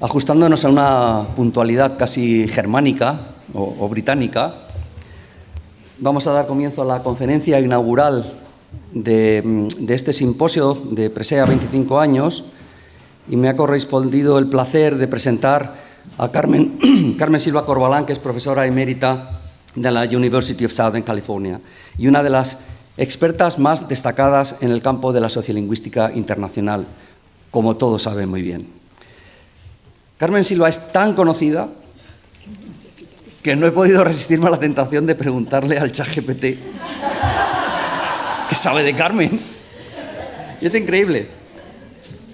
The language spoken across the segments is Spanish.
Ajustándonos a una puntualidad casi germánica o británica, vamos a dar comienzo a la conferencia inaugural de este simposio de Presea 25 años y me ha correspondido el placer de presentar a Carmen Silva Corbalán, que es profesora emérita de la University of Southern California y una de las expertas más destacadas en el campo de la sociolingüística internacional, como todos saben muy bien. Carmen Silva es tan conocida que no he podido resistirme a la tentación de preguntarle al ChatGPT qué sabe de Carmen. Y es increíble.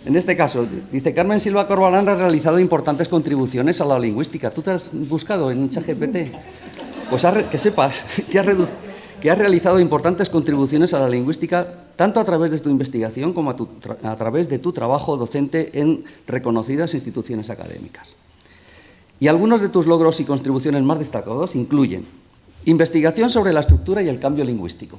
En este caso, dice: Carmen Silva Corbalán ha realizado importantes contribuciones a la lingüística. ¿Tú te has buscado en ChatGPT? Pues que sepas que has realizado importantes contribuciones a la lingüística tanto a través de tu investigación como a través de tu trabajo docente en reconocidas instituciones académicas. Y algunos de tus logros y contribuciones más destacados incluyen investigación sobre la estructura y el cambio lingüístico.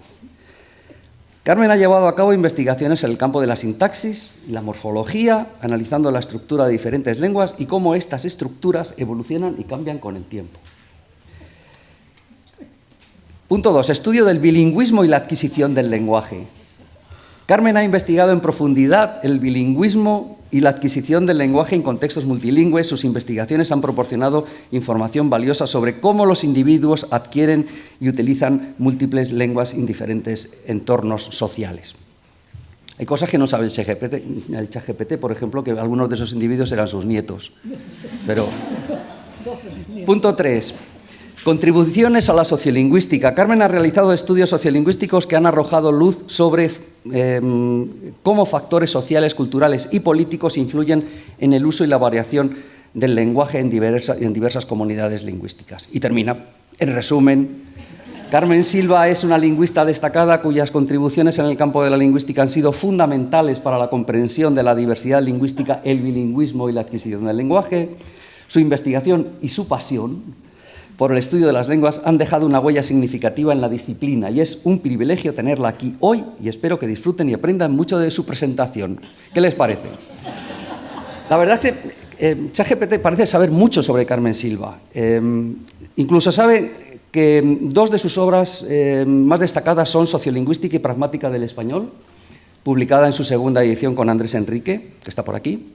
Carmen ha llevado a cabo investigaciones en el campo de la sintaxis y la morfología, analizando la estructura de diferentes lenguas y cómo estas estructuras evolucionan y cambian con el tiempo. Punto 2. Estudio del bilingüismo y la adquisición del lenguaje. Carmen ha investigado en profundidad el bilingüismo y la adquisición del lenguaje en contextos multilingües. Sus investigaciones han proporcionado información valiosa sobre cómo los individuos adquieren y utilizan múltiples lenguas en diferentes entornos sociales. Hay cosas que no sabe el ChatGPT, por ejemplo, que algunos de esos individuos eran sus nietos. Pero... Punto 3. Contribuciones a la sociolingüística. Carmen ha realizado estudios sociolingüísticos que han arrojado luz sobre cómo factores sociales, culturales y políticos influyen en el uso y la variación del lenguaje en diversas comunidades lingüísticas. Y termina. En resumen, Carmen Silva es una lingüista destacada cuyas contribuciones en el campo de la lingüística han sido fundamentales para la comprensión de la diversidad lingüística, el bilingüismo y la adquisición del lenguaje. Su investigación y su pasión por el estudio de las lenguas han dejado una huella significativa en la disciplina y es un privilegio tenerla aquí hoy y espero que disfruten y aprendan mucho de su presentación. ¿Qué les parece? La verdad es que ChatGPT parece saber mucho sobre Carmen Silva. Incluso sabe que dos de sus obras más destacadas son Sociolingüística y Pragmática del Español, publicada en su segunda edición con Andrés Enrique, que está por aquí,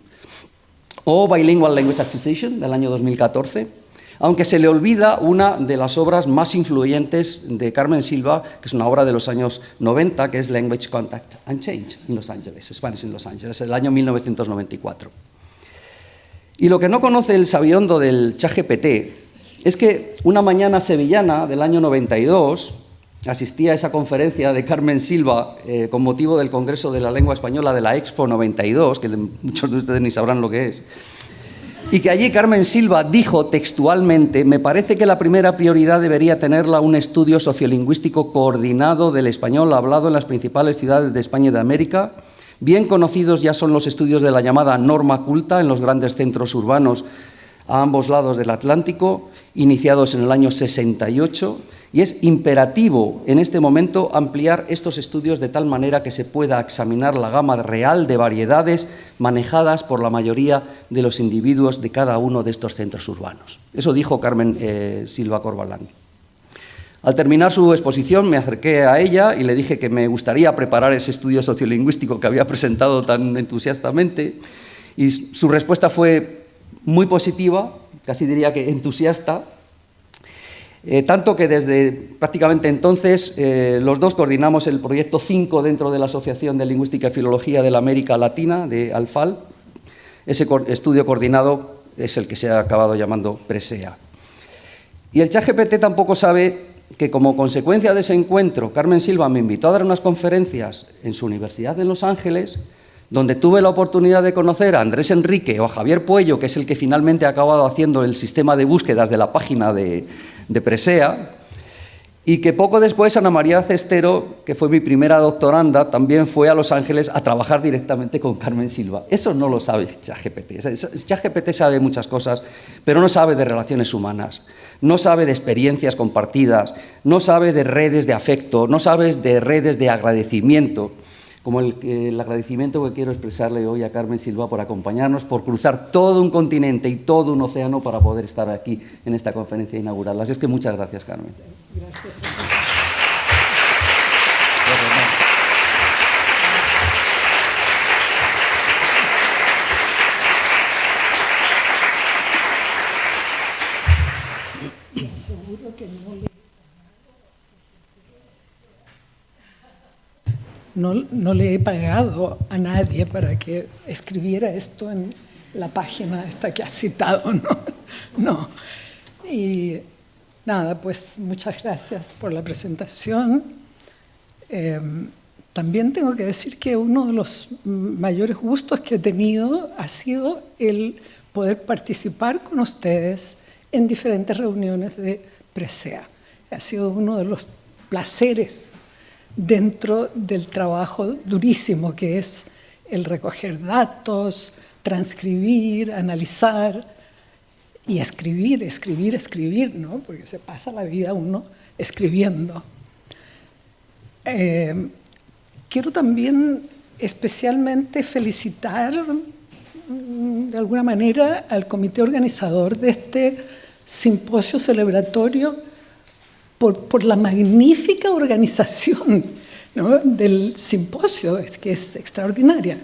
o Bilingual Language Acquisition, del año 2014, aunque se le olvida una de las obras más influyentes de Carmen Silva, que es una obra de los años 90, que es Language, Contact and Change en Los Ángeles, Spanish in Los Ángeles, el año 1994. Y lo que no conoce el sabiondo del ChatGPT es que una mañana sevillana del año 92 asistía a esa conferencia de Carmen Silva con motivo del Congreso de la Lengua Española de la Expo 92, que muchos de ustedes ni sabrán lo que es, y que allí Carmen Silva dijo textualmente: me parece que la primera prioridad debería tenerla un estudio sociolingüístico coordinado del español hablado en las principales ciudades de España y de América. Bien conocidos ya son los estudios de la llamada norma culta en los grandes centros urbanos a ambos lados del Atlántico, iniciados en el año 68, y es imperativo en este momento ampliar estos estudios de tal manera que se pueda examinar la gama real de variedades manejadas por la mayoría de los individuos de cada uno de estos centros urbanos. Eso dijo Carmen Silva Corbalán. Al terminar su exposición me acerqué a ella y le dije que me gustaría preparar ese estudio sociolingüístico que había presentado tan entusiastamente, y su respuesta fue muy positiva, casi diría que entusiasta, tanto que desde prácticamente entonces los dos coordinamos el proyecto 5 dentro de la Asociación de Lingüística y Filología de la América Latina, de ALFAL. Ese estudio coordinado es el que se ha acabado llamando Presea. Y el ChatGPT tampoco sabe que, como consecuencia de ese encuentro, Carmen Silva me invitó a dar unas conferencias en su universidad en Los Ángeles, donde tuve la oportunidad de conocer a Andrés Enrique o a Javier Puello, que es el que finalmente ha acabado haciendo el sistema de búsquedas de la página de Presea, y que poco después Ana María Cestero, que fue mi primera doctoranda, también fue a Los Ángeles a trabajar directamente con Carmen Silva. Eso no lo sabe ChatGPT. ChatGPT sabe muchas cosas, pero no sabe de relaciones humanas, no sabe de experiencias compartidas, no sabe de redes de afecto, no sabe de redes de agradecimiento. como el agradecimiento que quiero expresarle hoy a Carmen Silva por acompañarnos, por cruzar todo un continente y todo un océano para poder estar aquí en esta conferencia inaugural. Así es que muchas gracias, Carmen. Gracias. Seguro que no le he pagado a nadie para que escribiera esto en la página esta que ha citado, no. Y nada, pues muchas gracias por la presentación. También tengo que decir que uno de los mayores gustos que he tenido ha sido el poder participar con ustedes en diferentes reuniones de Presea. Ha sido uno de los placeres dentro del trabajo durísimo que es el recoger datos, transcribir, analizar y escribir, ¿no? Porque se pasa la vida uno escribiendo. Quiero también especialmente felicitar de alguna manera al comité organizador de este simposio celebratorio por la magnífica organización, ¿no?, del simposio, es que es extraordinaria.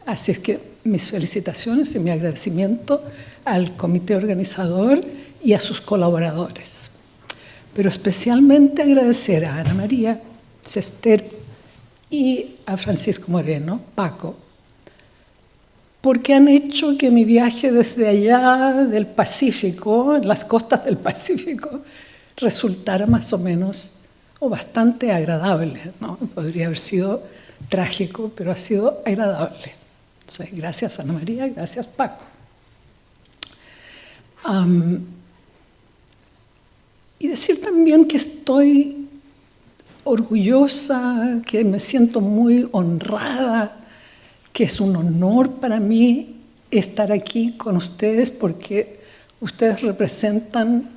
Así es que mis felicitaciones y mi agradecimiento al comité organizador y a sus colaboradores. Pero especialmente agradecer a Ana María Chester y a Francisco Moreno, Paco, porque han hecho que mi viaje desde allá del Pacífico, en las costas del Pacífico, resultara más o menos o bastante agradable, ¿no? Podría haber sido trágico, pero ha sido agradable. Entonces, gracias Ana María, gracias Paco. Y decir también que estoy orgullosa, que me siento muy honrada, que es un honor para mí estar aquí con ustedes porque ustedes representan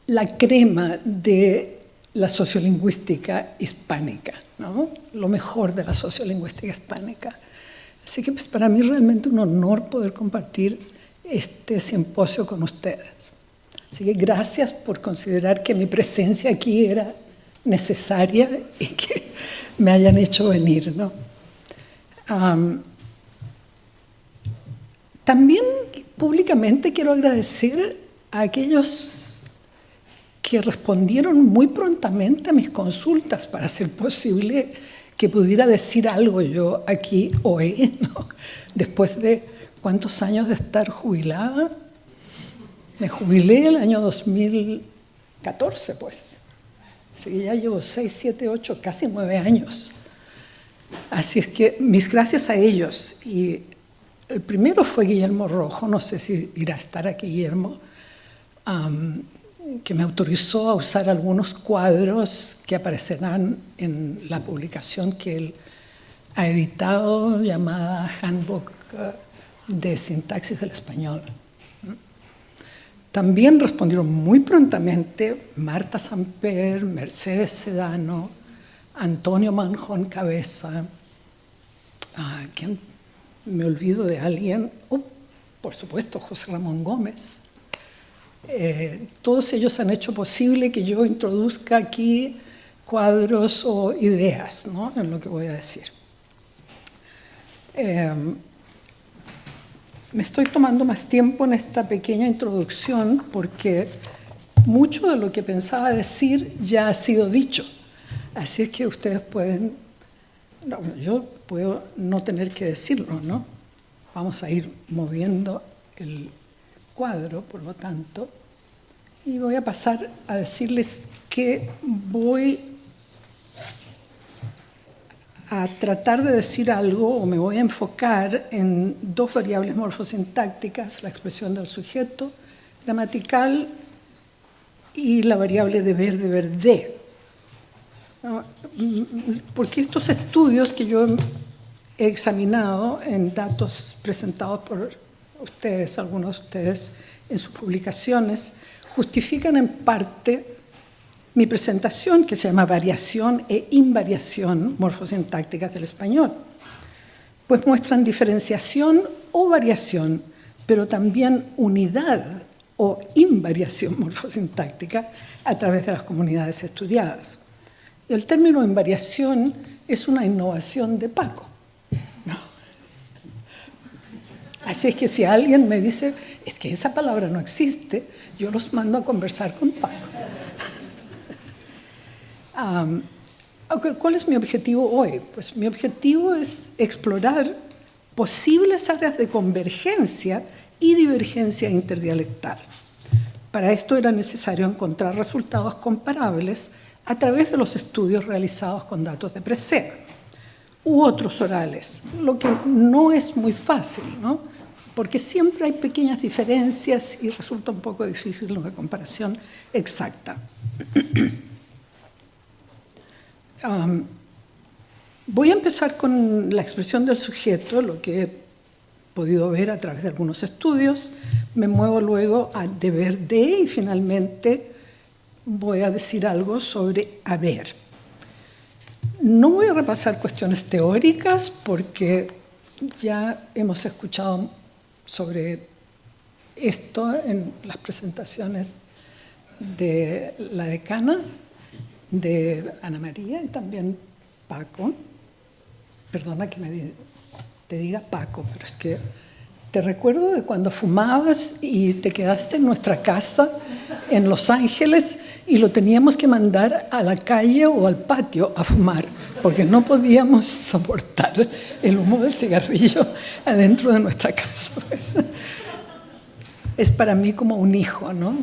la crema de la sociolingüística hispánica, ¿no? Lo mejor de la sociolingüística hispánica. Así que pues, para mí realmente un honor poder compartir este simposio con ustedes. Así que gracias por considerar que mi presencia aquí era necesaria y que me hayan hecho venir, ¿no? También públicamente quiero agradecer a aquellos que respondieron muy prontamente a mis consultas para hacer posible que pudiera decir algo yo aquí hoy, ¿no? Después de ¿cuántos años de estar jubilada? Me jubilé el año 2014, pues. Así que ya llevo 6, 7, 8, casi 9 años. Así es que mis gracias a ellos. Y el primero fue Guillermo Rojo, no sé si irá a estar aquí Guillermo, que me autorizó a usar algunos cuadros que aparecerán en la publicación que él ha editado llamada Handbook de Sintaxis del Español. También respondieron muy prontamente Marta Samper, Mercedes Sedano, Antonio Manjón Cabeza, ¿quién? Me olvido de alguien, por supuesto José Ramón Gómez. Todos ellos han hecho posible que yo introduzca aquí cuadros o ideas, ¿no?, en lo que voy a decir. Me estoy tomando más tiempo en esta pequeña introducción porque mucho de lo que pensaba decir ya ha sido dicho. Así es que ustedes pueden, yo puedo no tener que decirlo, ¿no? Vamos a ir moviendo el cuadro, por lo tanto, y voy a pasar a decirles que voy a tratar de decir algo o me voy a enfocar en dos variables morfosintácticas, la expresión del sujeto gramatical y la variable deber de. Porque estos estudios que yo he examinado en datos presentados por ustedes, algunos de ustedes en sus publicaciones, justifican en parte mi presentación, que se llama Variación e invariación morfosintácticas del español, pues muestran diferenciación o variación, pero también unidad o invariación morfosintáctica a través de las comunidades estudiadas. El término invariación es una innovación de Paco, ¿no? Así es que si alguien me dice, es que esa palabra no existe, yo los mando a conversar con Paco. ¿Cuál es mi objetivo hoy? Pues mi objetivo es explorar posibles áreas de convergencia y divergencia interdialectal. Para esto era necesario encontrar resultados comparables a través de los estudios realizados con datos de PRESEA u otros orales, lo que no es muy fácil, ¿no? Porque siempre hay pequeñas diferencias y resulta un poco difícil una comparación exacta. Voy a empezar con la expresión del sujeto, lo que he podido ver a través de algunos estudios. Me muevo luego a deber de y finalmente voy a decir algo sobre haber. No voy a repasar cuestiones teóricas porque ya hemos escuchado sobre esto en las presentaciones de la decana, de Ana María y también Paco. Perdona que te diga Paco, pero es que te recuerdo de cuando fumabas y te quedaste en nuestra casa en Los Ángeles y lo teníamos que mandar a la calle o al patio a fumar, porque no podíamos soportar el humo del cigarrillo adentro de nuestra casa. Pues, es para mí como un hijo, ¿no?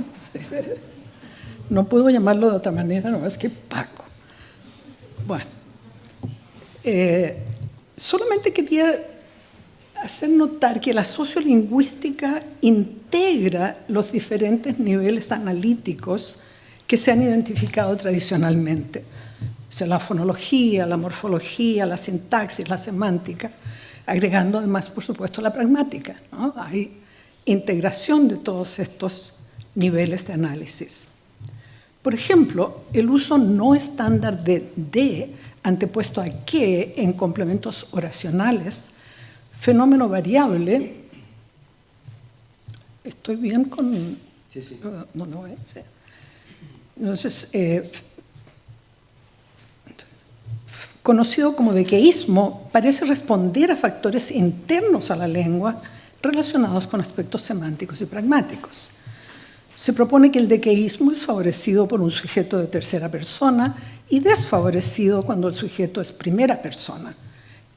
No puedo llamarlo de otra manera, no más que Paco. Bueno, solamente quería hacer notar que la sociolingüística integra los diferentes niveles analíticos que se han identificado tradicionalmente. O sea, la fonología, la morfología, la sintaxis, la semántica, agregando además, por supuesto, la pragmática, ¿no? Hay integración de todos estos niveles de análisis. Por ejemplo, el uso no estándar de antepuesto a que en complementos oracionales, fenómeno variable. ¿Estoy bien con...? Sí, sí. No, sí. Entonces, conocido como dequeísmo, parece responder a factores internos a la lengua relacionados con aspectos semánticos y pragmáticos. Se propone que el dequeísmo es favorecido por un sujeto de tercera persona y desfavorecido cuando el sujeto es primera persona.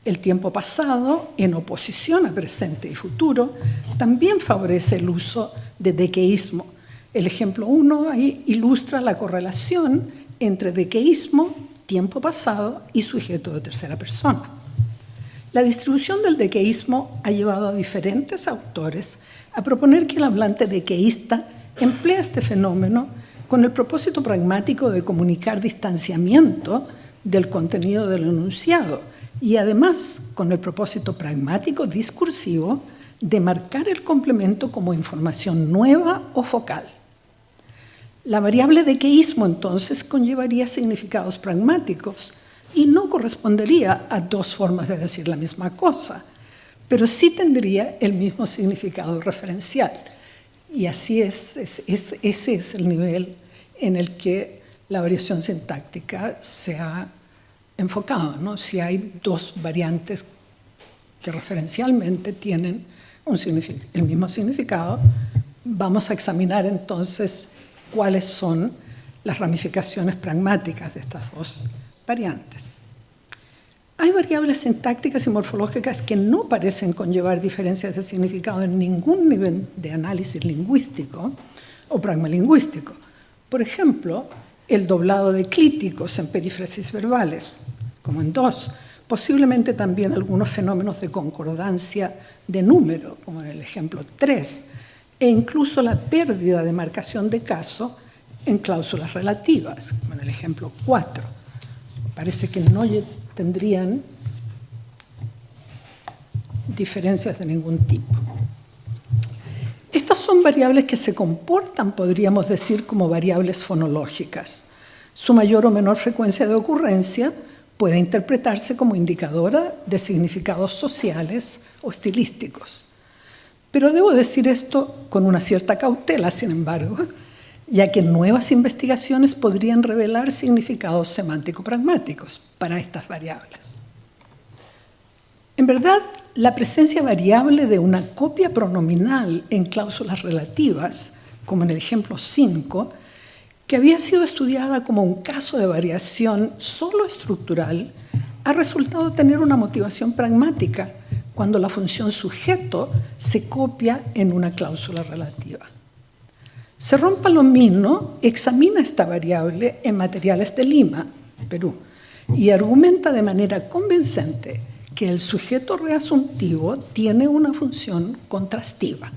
El tiempo pasado, en oposición a presente y futuro, también favorece el uso de dequeísmo. El ejemplo 1 ahí ilustra la correlación entre dequeísmo, tiempo pasado y sujeto de tercera persona. La distribución del dequeísmo ha llevado a diferentes autores a proponer que el hablante dequeísta emplea este fenómeno con el propósito pragmático de comunicar distanciamiento del contenido del enunciado y además con el propósito pragmático discursivo de marcar el complemento como información nueva o focal. La variable dequeísmo entonces conllevaría significados pragmáticos y no correspondería a dos formas de decir la misma cosa, pero sí tendría el mismo significado referencial. Y así ese es el nivel en el que la variación sintáctica se ha enfocado, ¿no? Si hay dos variantes que referencialmente tienen el mismo significado, vamos a examinar entonces cuáles son las ramificaciones pragmáticas de estas dos variantes. Hay variables sintácticas y morfológicas que no parecen conllevar diferencias de significado en ningún nivel de análisis lingüístico o pragmalingüístico. Por ejemplo, el doblado de clíticos en perífrasis verbales, como en dos, posiblemente también algunos fenómenos de concordancia de número, como en el ejemplo 3, e incluso la pérdida de marcación de caso en cláusulas relativas, como en el ejemplo 4. Parece que no tendrían diferencias de ningún tipo. Estas son variables que se comportan, podríamos decir, como variables fonológicas. Su mayor o menor frecuencia de ocurrencia puede interpretarse como indicadora de significados sociales o estilísticos. Pero debo decir esto con una cierta cautela, sin embargo, ya que nuevas investigaciones podrían revelar significados semántico-pragmáticos para estas variables. En verdad, la presencia variable de una copia pronominal en cláusulas relativas, como en el ejemplo 5, que había sido estudiada como un caso de variación solo estructural, ha resultado tener una motivación pragmática cuando la función sujeto se copia en una cláusula relativa. Cerrón Palomino examina esta variable en Materiales de Lima, Perú, y argumenta de manera convincente que el sujeto reasuntivo tiene una función contrastiva.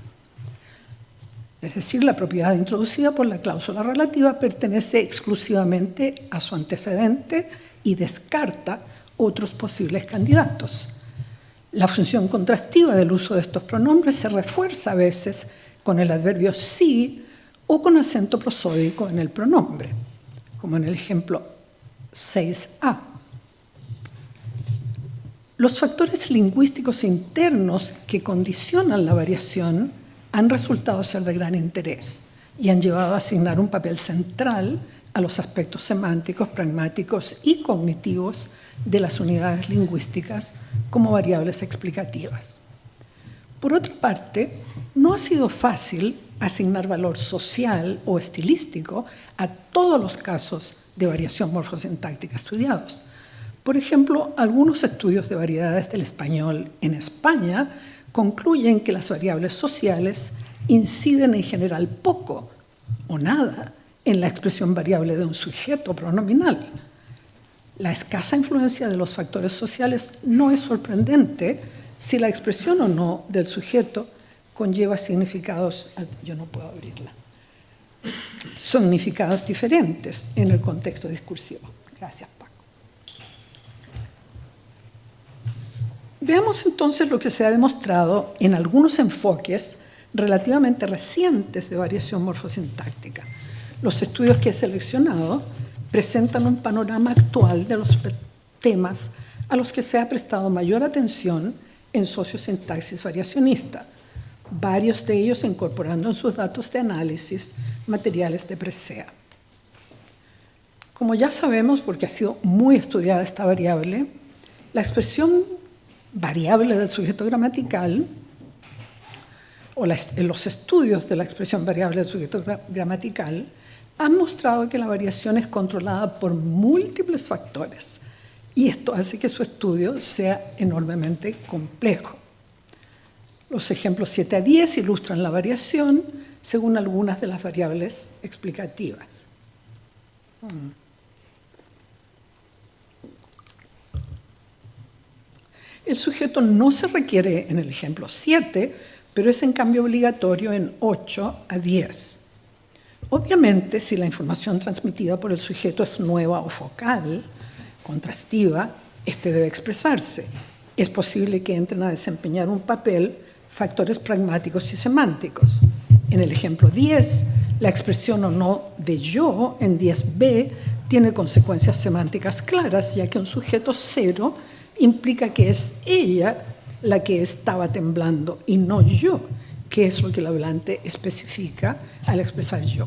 Es decir, la propiedad introducida por la cláusula relativa pertenece exclusivamente a su antecedente y descarta otros posibles candidatos. La función contrastiva del uso de estos pronombres se refuerza a veces con el adverbio sí o con acento prosódico en el pronombre, como en el ejemplo 6a. Los factores lingüísticos internos que condicionan la variación han resultado ser de gran interés y han llevado a asignar un papel central a los aspectos semánticos, pragmáticos y cognitivos de las unidades lingüísticas como variables explicativas. Por otra parte, no ha sido fácil asignar valor social o estilístico a todos los casos de variación morfosintáctica estudiados. Por ejemplo, algunos estudios de variedades del español en España concluyen que las variables sociales inciden en general poco o nada en la expresión variable de un sujeto pronominal. La escasa influencia de los factores sociales no es sorprendente si la expresión o no del sujeto conlleva significados, yo no puedo abrirla, significados diferentes en el contexto discursivo. Gracias, Paco. Veamos entonces lo que se ha demostrado en algunos enfoques relativamente recientes de variación morfosintáctica. Los estudios que he seleccionado presentan un panorama actual de los temas a los que se ha prestado mayor atención en sociosintaxis variacionista, varios de ellos incorporando en sus datos de análisis materiales de Presea. Como ya sabemos, porque ha sido muy estudiada esta variable, la expresión variable del sujeto gramatical o los estudios de la expresión variable del sujeto gramatical han mostrado que la variación es controlada por múltiples factores y esto hace que su estudio sea enormemente complejo. Los ejemplos 7 a 10 ilustran la variación según algunas de las variables explicativas. El sujeto no se requiere en el ejemplo 7, pero es en cambio obligatorio en 8 a 10. Obviamente, si la información transmitida por el sujeto es nueva o focal, contrastiva, este debe expresarse. Es posible que entren a desempeñar un papel factores pragmáticos y semánticos. En el ejemplo 10, la expresión o no de yo en 10b tiene consecuencias semánticas claras, ya que un sujeto cero implica que es ella la que estaba temblando y no yo, que es lo que el hablante especifica al expresar yo.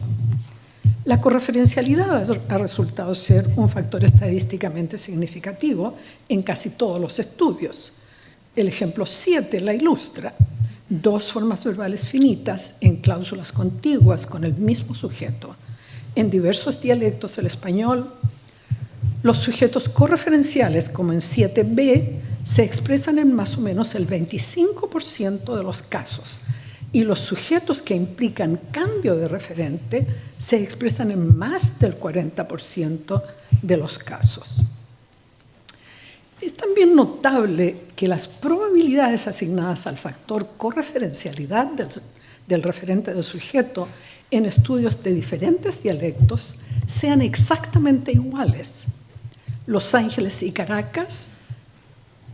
La correferencialidad ha resultado ser un factor estadísticamente significativo en casi todos los estudios. El ejemplo 7 la ilustra. 2 formas verbales finitas en cláusulas contiguas con el mismo sujeto. En diversos dialectos del español, los sujetos correferenciales, como en 7b, se expresan en más o menos el 25% de los casos, y los sujetos que implican cambio de referente se expresan en más del 40% de los casos. Es también notable que las probabilidades asignadas al factor correferencialidad del referente del sujeto en estudios de diferentes dialectos sean exactamente iguales. Los Ángeles y Caracas,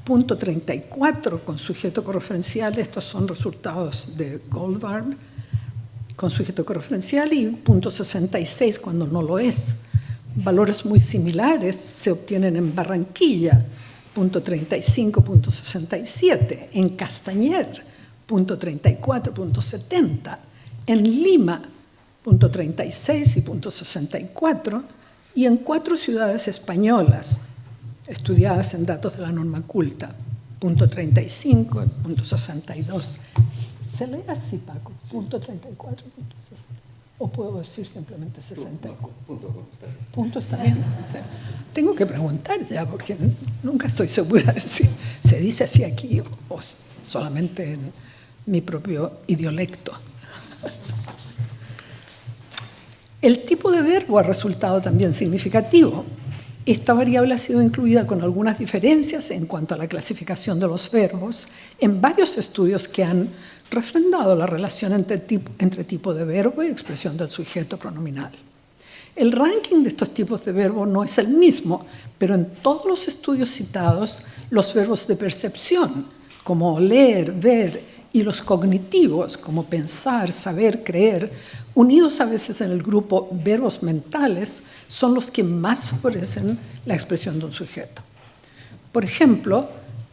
punto 34 con sujeto correferencial, estos son resultados de Goldbarb con sujeto correferencial, y punto 66 cuando no lo es, Valores muy similares se obtienen en Barranquilla, punto 35, punto 67, en Castañer, punto 34, punto 70, en Lima, punto 36 y punto 64, y en 4 ciudades españolas, estudiadas en datos de la norma culta, punto 35 y punto 62. ¿Se lee así, Paco? Punto 34, punto 60. ¿O puedo decir simplemente 64? Punto está bien. Sí. Tengo que preguntar ya, porque nunca estoy segura de si se dice así aquí o solamente en mi propio idiolecto. El tipo de verbo ha resultado también significativo. Esta variable ha sido incluida con algunas diferencias en cuanto a la clasificación de los verbos en varios estudios que han refrendado la relación entre tipo de verbo y expresión del sujeto pronominal. El ranking de estos tipos de verbo no es el mismo, pero en todos los estudios citados, los verbos de percepción, como oler, ver, y los cognitivos, como pensar, saber, creer, unidos a veces en el grupo verbos mentales, son los que más favorecen la expresión de un sujeto. Por ejemplo,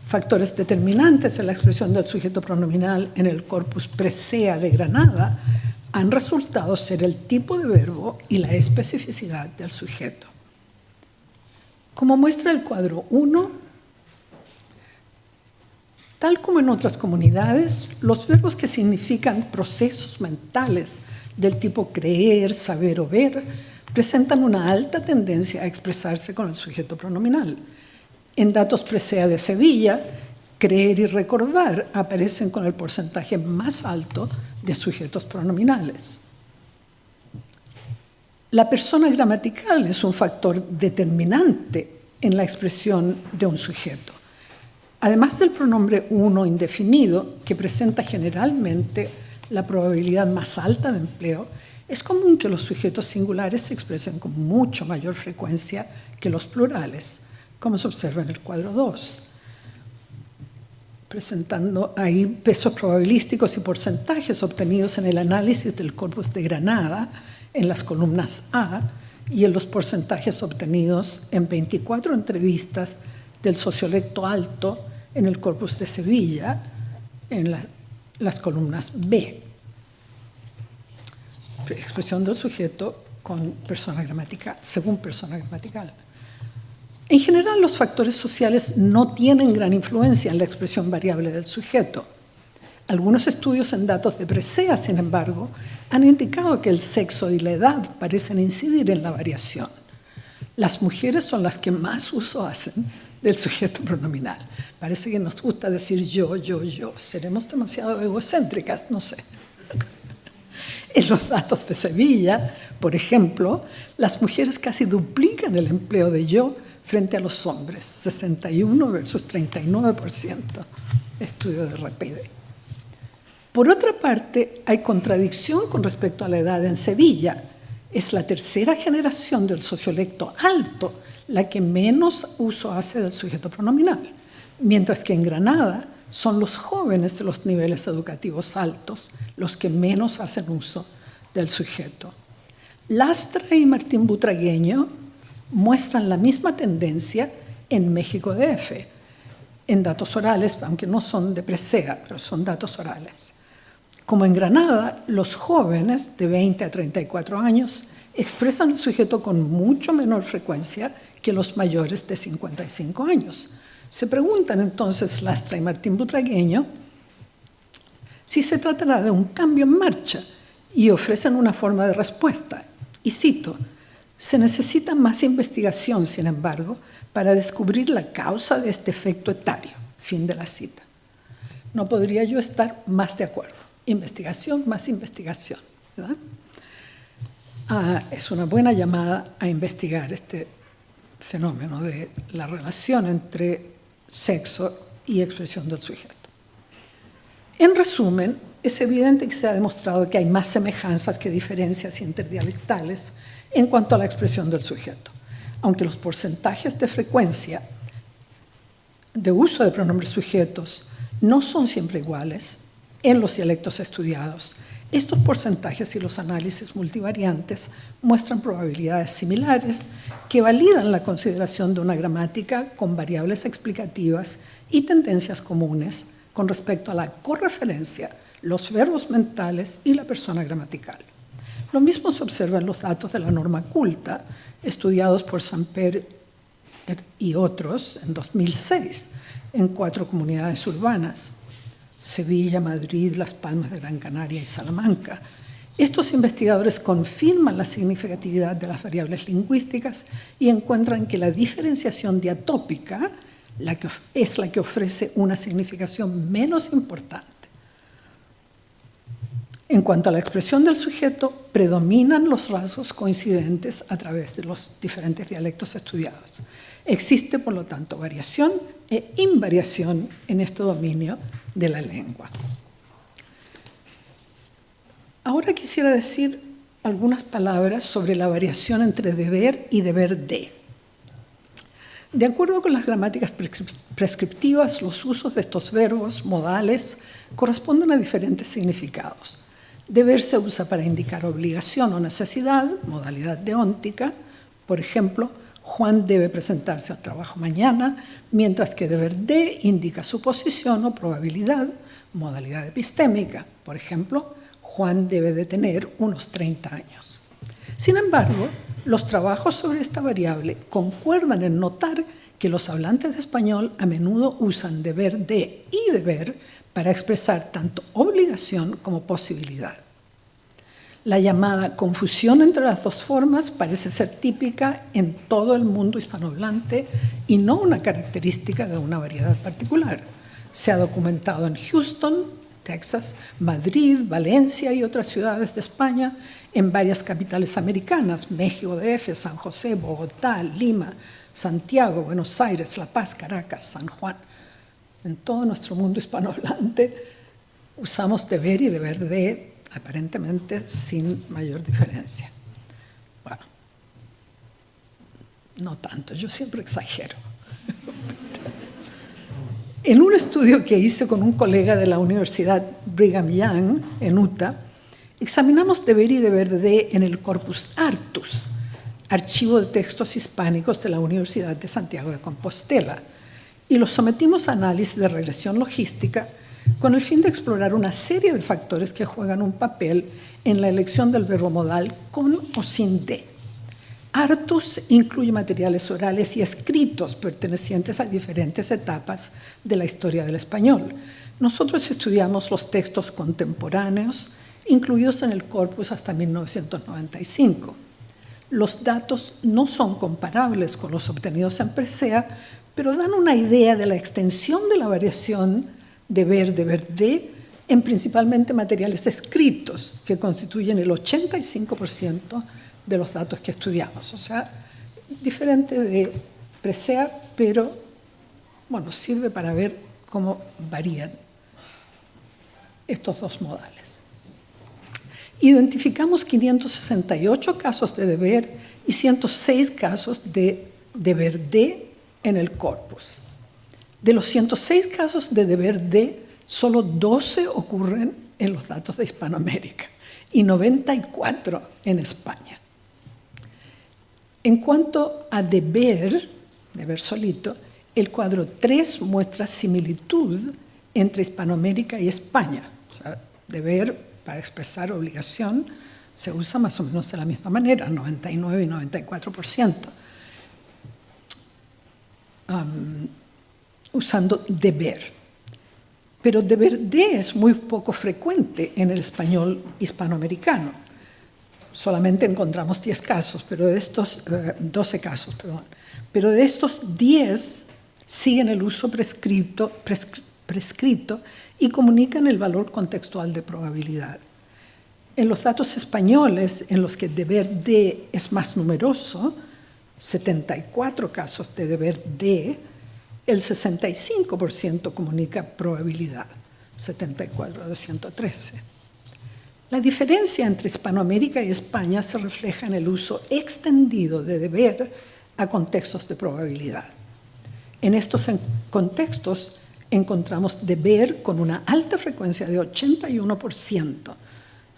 factores determinantes en la expresión del sujeto pronominal en el corpus presea de Granada han resultado ser el tipo de verbo y la especificidad del sujeto. Como muestra el cuadro 1, tal como en otras comunidades, los verbos que significan procesos mentales del tipo creer, saber o ver presentan una alta tendencia a expresarse con el sujeto pronominal. En datos presea de Sevilla, creer y recordar aparecen con el porcentaje más alto de sujetos pronominales. La persona gramatical es un factor determinante en la expresión de un sujeto. Además del pronombre uno indefinido, que presenta generalmente la probabilidad más alta de empleo, es común que los sujetos singulares se expresen con mucho mayor frecuencia que los plurales, como se observa en el cuadro 2, presentando ahí pesos probabilísticos y porcentajes obtenidos en el análisis del corpus de Granada, en las columnas A, y en los porcentajes obtenidos en 24 entrevistas del sociolecto alto en el corpus de Sevilla, en las columnas B. Expresión del sujeto con persona gramatical, según persona gramatical. En general, los factores sociales no tienen gran influencia en la expresión variable del sujeto. Algunos estudios en datos de presea, sin embargo, han indicado que el sexo y la edad parecen incidir en la variación. Las mujeres son las que más uso hacen del sujeto pronominal. Parece que nos gusta decir yo, yo, yo. Seremos demasiado egocéntricas, no sé. En los datos de Sevilla, por ejemplo, las mujeres casi duplican el empleo de yo frente a los hombres, 61 versus 39%, estudio de RPD. Por otra parte, hay contradicción con respecto a la edad en Sevilla. Es la tercera generación del sociolecto alto la que menos uso hace del sujeto pronominal, mientras que en Granada son los jóvenes de los niveles educativos altos los que menos hacen uso del sujeto. Lastra y Martín Butragueño muestran la misma tendencia en México DF, en datos orales, aunque no son de presea, pero son datos orales. Como en Granada, los jóvenes de 20 a 34 años expresan el sujeto con mucho menor frecuencia que los mayores de 55 años. Se preguntan entonces Lastra y Martín Butragueño si se tratará de un cambio en marcha y ofrecen una forma de respuesta. Y cito: se necesita más investigación, sin embargo, para descubrir la causa de este efecto etario. Fin de la cita. No podría yo estar más de acuerdo. Investigación más investigación, ¿verdad? Es una buena llamada a investigar este fenómeno de la relación entre sexo y expresión del sujeto. En resumen, es evidente que se ha demostrado que hay más semejanzas que diferencias interdialectales en cuanto a la expresión del sujeto, aunque los porcentajes de frecuencia de uso de pronombres sujetos no son siempre iguales en los dialectos estudiados. Estos porcentajes y los análisis multivariantes muestran probabilidades similares que validan la consideración de una gramática con variables explicativas y tendencias comunes con respecto a la correferencia, los verbos mentales y la persona gramatical. Lo mismo se observa en los datos de la norma culta, estudiados por Samper y otros en 2006 en 4 comunidades urbanas: Sevilla, Madrid, Las Palmas de Gran Canaria y Salamanca. Estos investigadores confirman la significatividad de las variables lingüísticas y encuentran que la diferenciación diatópica es la que ofrece una significación menos importante. En cuanto a la expresión del sujeto, predominan los rasgos coincidentes a través de los diferentes dialectos estudiados. Existe, por lo tanto, variación e invariación en este dominio de la lengua. Ahora quisiera decir algunas palabras sobre la variación entre deber y deber de. De acuerdo con las gramáticas prescriptivas, los usos de estos verbos modales corresponden a diferentes significados. Deber se usa para indicar obligación o necesidad, modalidad deóntica. Por ejemplo, Juan debe presentarse al trabajo mañana, mientras que deber de indica suposición o probabilidad, modalidad epistémica. Por ejemplo, Juan debe de tener unos 30 años. Sin embargo, los trabajos sobre esta variable concuerdan en notar que los hablantes de español a menudo usan deber de y deber para expresar tanto obligación como posibilidad. La llamada confusión entre las dos formas parece ser típica en todo el mundo hispanohablante y no una característica de una variedad particular. Se ha documentado en Houston, Texas, Madrid, Valencia y otras ciudades de España, en varias capitales americanas: México DF, San José, Bogotá, Lima, Santiago, Buenos Aires, La Paz, Caracas, San Juan. En todo nuestro mundo hispanohablante usamos deber y deber de, aparentemente sin mayor diferencia. Bueno, no tanto, yo siempre exagero. En un estudio que hice con un colega de la Universidad Brigham Young, en Utah, examinamos deber y deber de en el Corpus Artus, archivo de textos hispánicos de la Universidad de Santiago de Compostela, y los sometimos a análisis de regresión logística con el fin de explorar una serie de factores que juegan un papel en la elección del verbo modal con o sin de. Artus incluye materiales orales y escritos pertenecientes a diferentes etapas de la historia del español. Nosotros estudiamos los textos contemporáneos incluidos en el corpus hasta 1995. Los datos no son comparables con los obtenidos en Presea, pero dan una idea de la extensión de la variación deber de en principalmente materiales escritos, que constituyen el 85% de los datos que estudiamos. O sea, diferente de Presea, pero bueno, sirve para ver cómo varían estos dos modales. Identificamos 568 casos de deber y 106 casos de deber de en el corpus. De los 106 casos de deber de, solo 12 ocurren en los datos de Hispanoamérica y 94 en España. En cuanto a deber solito, el cuadro 3 muestra similitud entre Hispanoamérica y España. O sea, deber para expresar obligación se usa más o menos de la misma manera, 99 y 94%. Usando deber. Pero deber de es muy poco frecuente en el español hispanoamericano. Solamente encontramos 10 casos, pero de estos 12 casos, perdón. Pero de estos 10 siguen el uso prescrito y comunican el valor contextual de probabilidad. En los datos españoles, en los que deber de es más numeroso, 74 casos de deber de, el 65% comunica probabilidad, 74 de 113. La diferencia entre Hispanoamérica y España se refleja en el uso extendido de deber a contextos de probabilidad. En estos contextos encontramos deber con una alta frecuencia de 81%,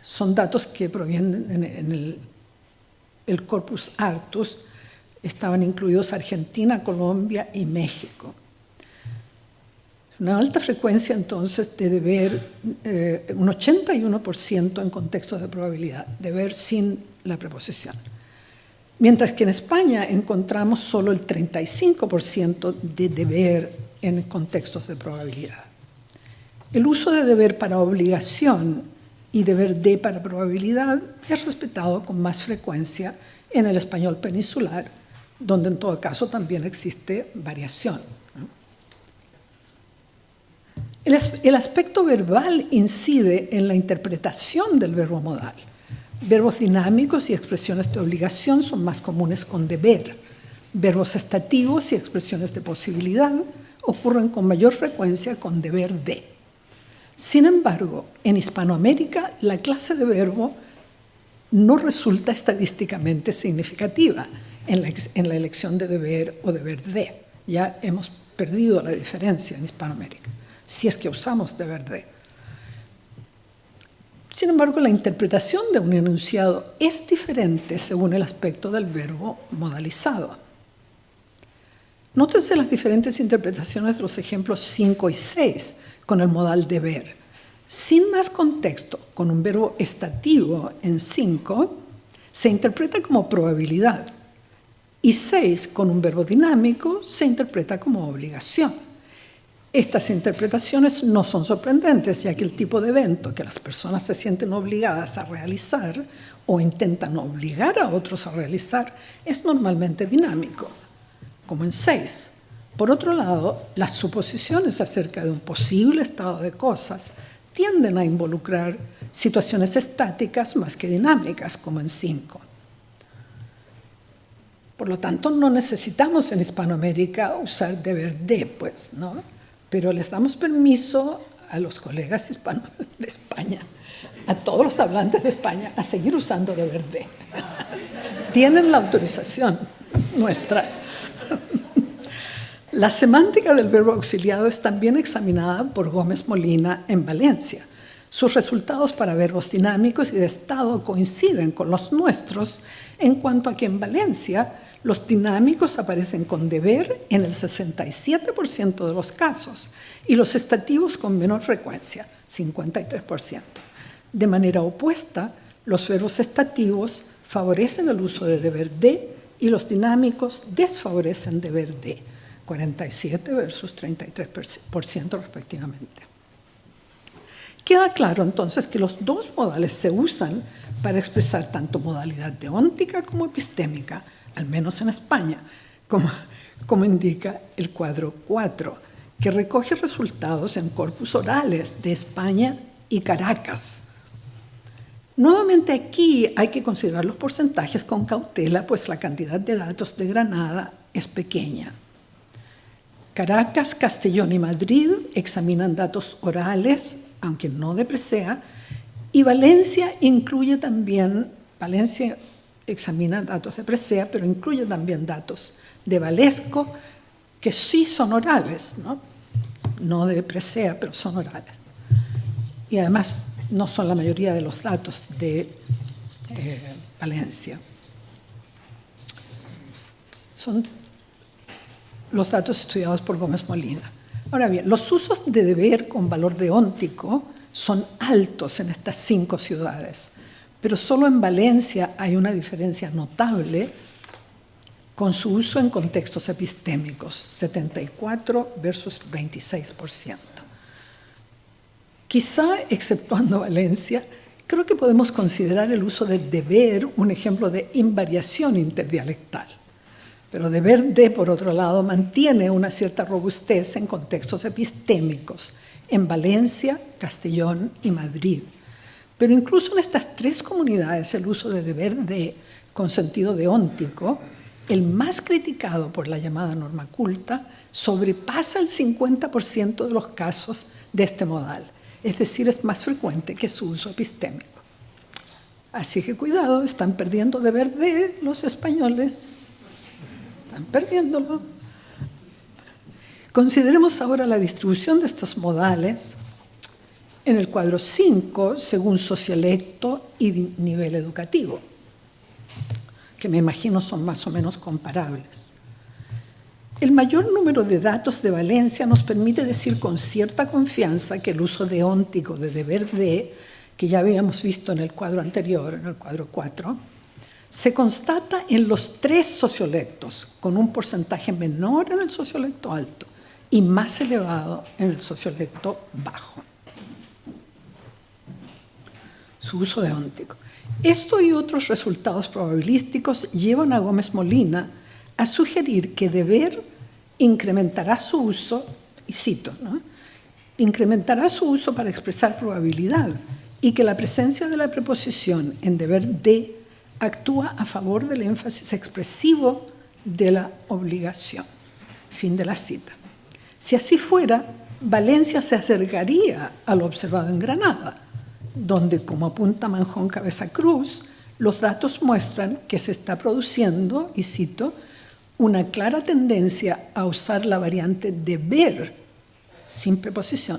Son datos que provienen en el corpus Artus. Estaban incluidos Argentina, Colombia y México. Una alta frecuencia entonces de deber, un 81% en contextos de probabilidad, deber sin la preposición. Mientras que en España encontramos solo el 35% de deber en contextos de probabilidad. El uso de deber para obligación y deber de para probabilidad es respetado con más frecuencia en el español peninsular, donde en todo caso también existe variación. El aspecto verbal incide en la interpretación del verbo modal. Verbos dinámicos y expresiones de obligación son más comunes con deber. Verbos estativos y expresiones de posibilidad ocurren con mayor frecuencia con deber de. Sin embargo, en Hispanoamérica, la clase de verbo no resulta estadísticamente significativa en la elección de deber o deber de. Ya hemos perdido la diferencia en Hispanoamérica, si es que usamos deber de. Sin embargo, la interpretación de un enunciado es diferente según el aspecto del verbo modalizado. Nótense las diferentes interpretaciones de los ejemplos 5 y 6 con el modal deber. Sin más contexto, con un verbo estativo en 5, se interpreta como probabilidad, y 6, con un verbo dinámico, se interpreta como obligación. Estas interpretaciones no son sorprendentes, ya que el tipo de evento que las personas se sienten obligadas a realizar o intentan obligar a otros a realizar es normalmente dinámico, como en 6. Por otro lado, las suposiciones acerca de un posible estado de cosas tienden a involucrar situaciones estáticas más que dinámicas, como en 5. Por lo tanto, no necesitamos en Hispanoamérica usar deber de, pues, ¿no? Pero les damos permiso a los colegas hispanos de España, a todos los hablantes de España, a seguir usando deber de. Tienen la autorización nuestra. La semántica del verbo auxiliado es también examinada por Gómez Molina en Valencia. Sus resultados para verbos dinámicos y de estado coinciden con los nuestros en cuanto a que en Valencia los dinámicos aparecen con deber en el 67% de los casos y los estativos con menor frecuencia, 53%. De manera opuesta, los verbos estativos favorecen el uso de deber de y los dinámicos desfavorecen deber de, 47 versus 33% respectivamente. Queda claro entonces que los dos modales se usan para expresar tanto modalidad deóntica como epistémica, al menos en España, como indica el cuadro 4, que recoge resultados en corpus orales de España y Caracas. Nuevamente aquí hay que considerar los porcentajes con cautela, pues la cantidad de datos de Granada es pequeña. Caracas, Castellón y Madrid examinan datos orales, aunque no de presea, y Valencia examina datos de presea, pero incluye también datos de Valesco, que sí son orales, no de presea, pero son orales. Y además no son la mayoría de los datos de Valencia. Son los datos estudiados por Gómez Molina. Ahora bien, los usos de deber con valor deóntico son altos en estas 5 ciudades, pero solo en Valencia hay una diferencia notable con su uso en contextos epistémicos, 74 versus 26%. Quizá, exceptuando Valencia, creo que podemos considerar el uso de deber un ejemplo de invariación interdialectal. Pero deber de, por otro lado, mantiene una cierta robustez en contextos epistémicos en Valencia, Castellón y Madrid. Pero incluso en estas 3 comunidades el uso de deber de con sentido deóntico, el más criticado por la llamada norma culta, sobrepasa el 50% de los casos de este modal. Es decir, es más frecuente que su uso epistémico. Así que cuidado, están perdiendo deber de los españoles. Están perdiéndolo. Consideremos ahora la distribución de estos modales En el cuadro 5, según sociolecto y nivel educativo, que me imagino son más o menos comparables. El mayor número de datos de valencia nos permite decir con cierta confianza que el uso deóntico de deber de, que ya habíamos visto en el cuadro anterior, en el cuadro 4, se constata en los 3 sociolectos, con un porcentaje menor en el sociolecto alto y más elevado en el sociolecto bajo. Su uso deóntico. Esto y otros resultados probabilísticos llevan a Gómez Molina a sugerir que deber incrementará su uso, y cito, ¿no? Incrementará su uso para expresar probabilidad y que la presencia de la preposición en deber de actúa a favor del énfasis expresivo de la obligación. Fin de la cita. Si así fuera, Valencia se acercaría a lo observado en Granada, donde, como apunta Manjón Cabeza Cruz, los datos muestran que se está produciendo, y cito, una clara tendencia a usar la variante deber, sin preposición,